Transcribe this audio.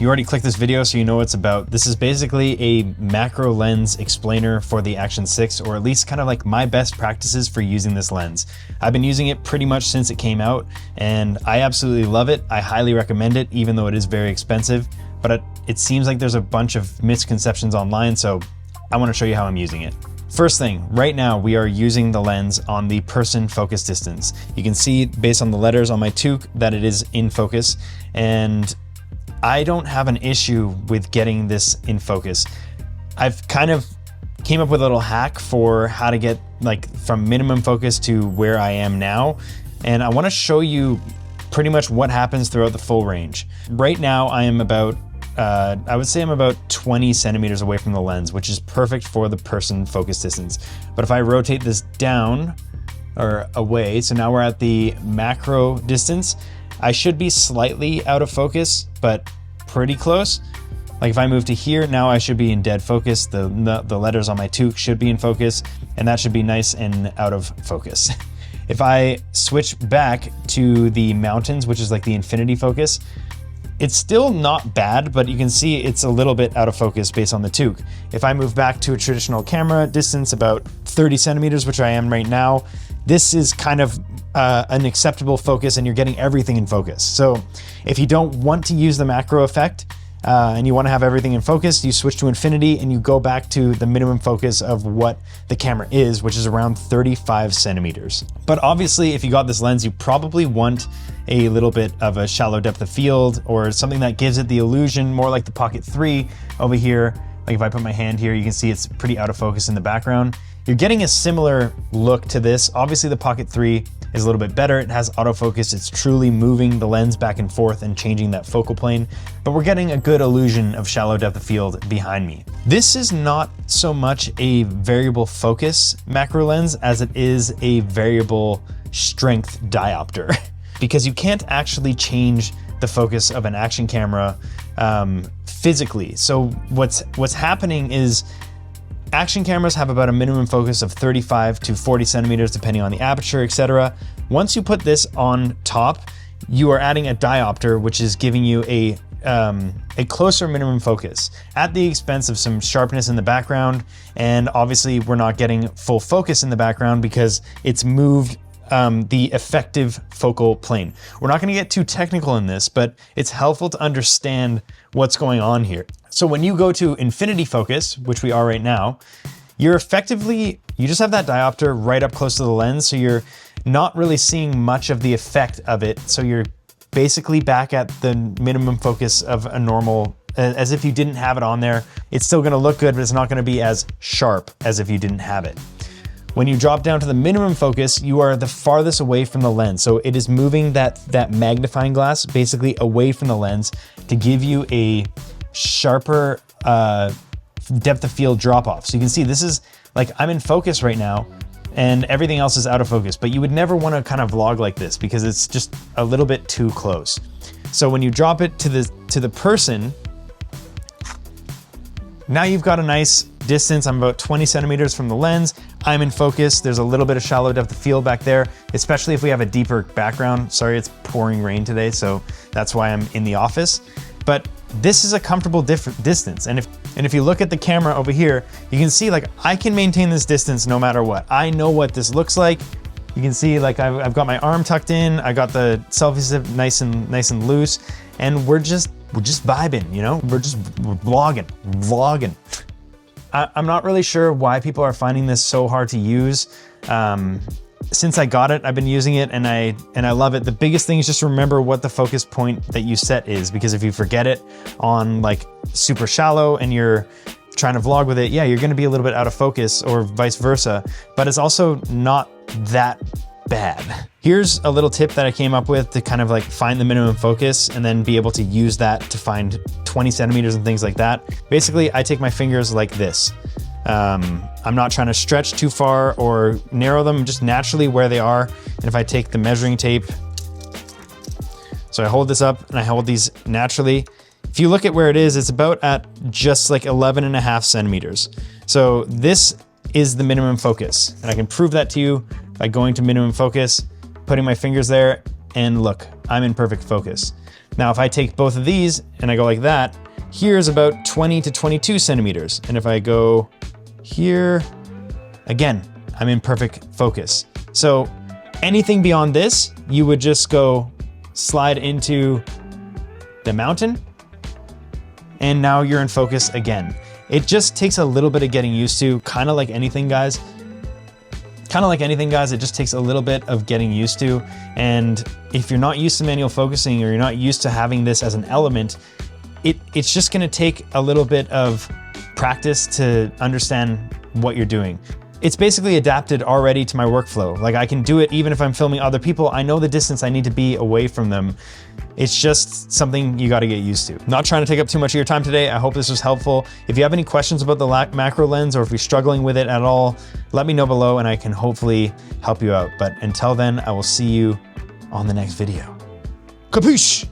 You already clicked this video, so you know what it's about. This is basically a macro lens explainer for the Action 6, or at least kind of like my best practices for using this lens. I've been using it pretty much since it came out, and I absolutely love it. I highly recommend it, even though it is very expensive, but it seems like there's a bunch of misconceptions online, so I want to show you how I'm using it. First thing, right now we are using the lens on the person focus distance. You can see based on the letters on my toque that it is in focus, and I don't have an issue with getting this in focus. I've kind of came up with a little hack for how to get like from minimum focus to where I am now, and I want to show you pretty much what happens throughout the full range. Right now I am about I would say I'm about 20 centimeters away from the lens, which is perfect for the person focus distance. But if I rotate this down or away, so now we're at the macro distance, I should be slightly out of focus, but pretty close. Like if I move to here, now I should be in dead focus. The letters on my toque should be in focus, and that should be nice and out of focus. If I switch back to the mountains, which is like the infinity focus, it's still not bad, but you can see it's a little bit out of focus based on the toque. If I move back to a traditional camera distance, about 30 centimeters, which I am right now, this is kind of an acceptable focus, and you're getting everything in focus. So if you don't want to use the macro effect and you want to have everything in focus, you switch to infinity and you go back to the minimum focus of what the camera is, which is around 35 centimeters. But obviously, if you got this lens, you probably want a little bit of a shallow depth of field, or something that gives it the illusion more like the Pocket 3 over here. Like if I put my hand here, you can see it's pretty out of focus in the background. You're getting a similar look to this. Obviously the Pocket 3 is a little bit better. It has autofocus. It's truly moving the lens back and forth and changing that focal plane, but we're getting a good illusion of shallow depth of field behind me. This is not so much a variable focus macro lens as it is a variable strength diopter, because you can't actually change the focus of an action camera physically. So what's happening is action cameras have about a minimum focus of 35 to 40 centimeters, depending on the aperture, etc. Once you put this on top, you are adding a diopter, which is giving you a closer minimum focus at the expense of some sharpness in the background. And obviously we're not getting full focus in the background because it's moved the effective focal plane. We're not going to get too technical in this, but it's helpful to understand what's going on here. So when you go to infinity focus, which we are right now, you just have that diopter right up close to the lens, so you're not really seeing much of the effect of it. So you're basically back at the minimum focus of a normal, as if you didn't have it on there. It's still gonna look good, but it's not gonna be as sharp as if you didn't have it. When you drop down to the minimum focus, you are the farthest away from the lens. So it is moving that magnifying glass basically away from the lens to give you a sharper depth of field drop off. So you can see this is like, I'm in focus right now and everything else is out of focus, but you would never want to kind of vlog like this because it's just a little bit too close. So when you drop it to the person, now you've got a nice distance. I'm about 20 centimeters from the lens. I'm in focus. There's a little bit of shallow depth of field back there, especially if we have a deeper background. Sorry, it's pouring rain today, so that's why I'm in the office. But this is a comfortable distance. And if you look at the camera over here, you can see like I can maintain this distance no matter what. I know what this looks like. You can see like I've got my arm tucked in. I got the selfie stick nice and loose, and we're just vibing, you know? We're vlogging. I'm not really sure why people are finding this so hard to use. Since I got it, I've been using it and I love it. The biggest thing is just remember what the focus point that you set is, because if you forget it on like super shallow and you're trying to vlog with it, yeah, you're gonna be a little bit out of focus, or vice versa, but it's also not that bad. Here's a little tip that I came up with to kind of like find the minimum focus and then be able to use that to find 20 centimeters and things like that. Basically, I take my fingers like this. I'm not trying to stretch too far or narrow them, just naturally where they are. And if I take the measuring tape, so I hold this up and I hold these naturally. If you look at where it is, it's about at just like 11.5 centimeters. So this is the minimum focus. And I can prove that to you by going to minimum focus, putting my fingers there, and look, I'm in perfect focus. Now, if I take both of these and I go like that, here's about 20 to 22 centimeters. And if I go here, again, I'm in perfect focus. So anything beyond this, you would just go slide into the mountain, and now you're in focus again. It just takes a little bit of getting used to, kind of like anything, guys. It just takes a little bit of getting used to. And if you're not used to manual focusing, or you're not used to having this as an element, it's just gonna take a little bit of practice to understand what you're doing. It's basically adapted already to my workflow. Like, I can do it even if I'm filming other people. I know the distance I need to be away from them. It's just something you gotta get used to. Not trying to take up too much of your time today. I hope this was helpful. If you have any questions about the macro lens, or if you're struggling with it at all, let me know below and I can hopefully help you out. But until then, I will see you on the next video. Capiche?